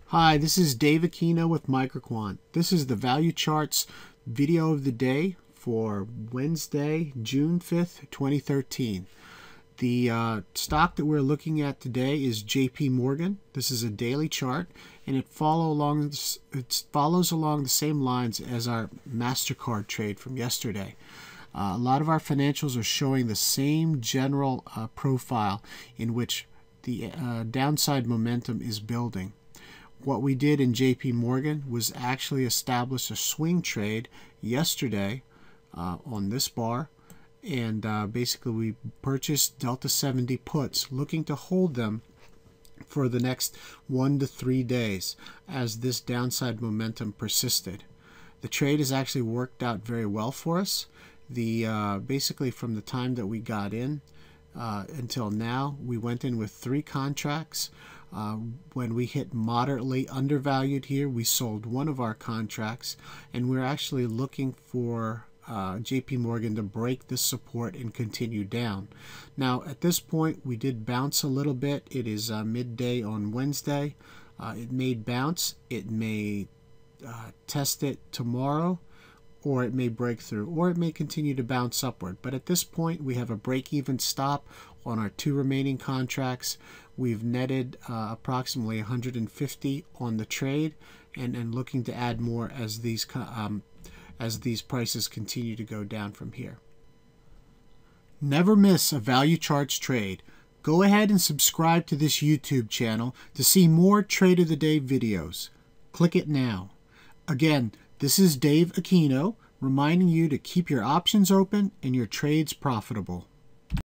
Hi, this is Dave Aquino with Microquant. This is the value charts video of the day for Wednesday, June 5th, 2013. The stock that we're looking at today is JP Morgan. This is a daily chart, and it follows along the same lines as our MasterCard trade from yesterday. A lot of our financials are showing the same general profile in which the downside momentum is building. What we did in JP Morgan was actually establish a swing trade yesterday on this bar, and basically we purchased Delta 70 puts, looking to hold them for the next 1 to 3 days as this downside momentum persisted. The trade has actually worked out very well for us. Basically from the time that we got in until now, we went in with 3 contracts. When we hit moderately undervalued here, we sold one of our contracts, and we're actually looking for JP Morgan to break this support and continue down. Now at this point we did bounce a little bit. It is midday on Wednesday. It may bounce, it may test it tomorrow, or it may break through, or it may continue to bounce upward. But at this point we have a break-even stop on our 2 remaining contracts. We've netted approximately 150 on the trade, and looking to add more as these prices continue to go down from here. Never miss a value charts trade. Go ahead and subscribe to this YouTube channel to see more Trade of the Day videos. Click it now. Again, this is Dave Aquino reminding you to keep your options open and your trades profitable.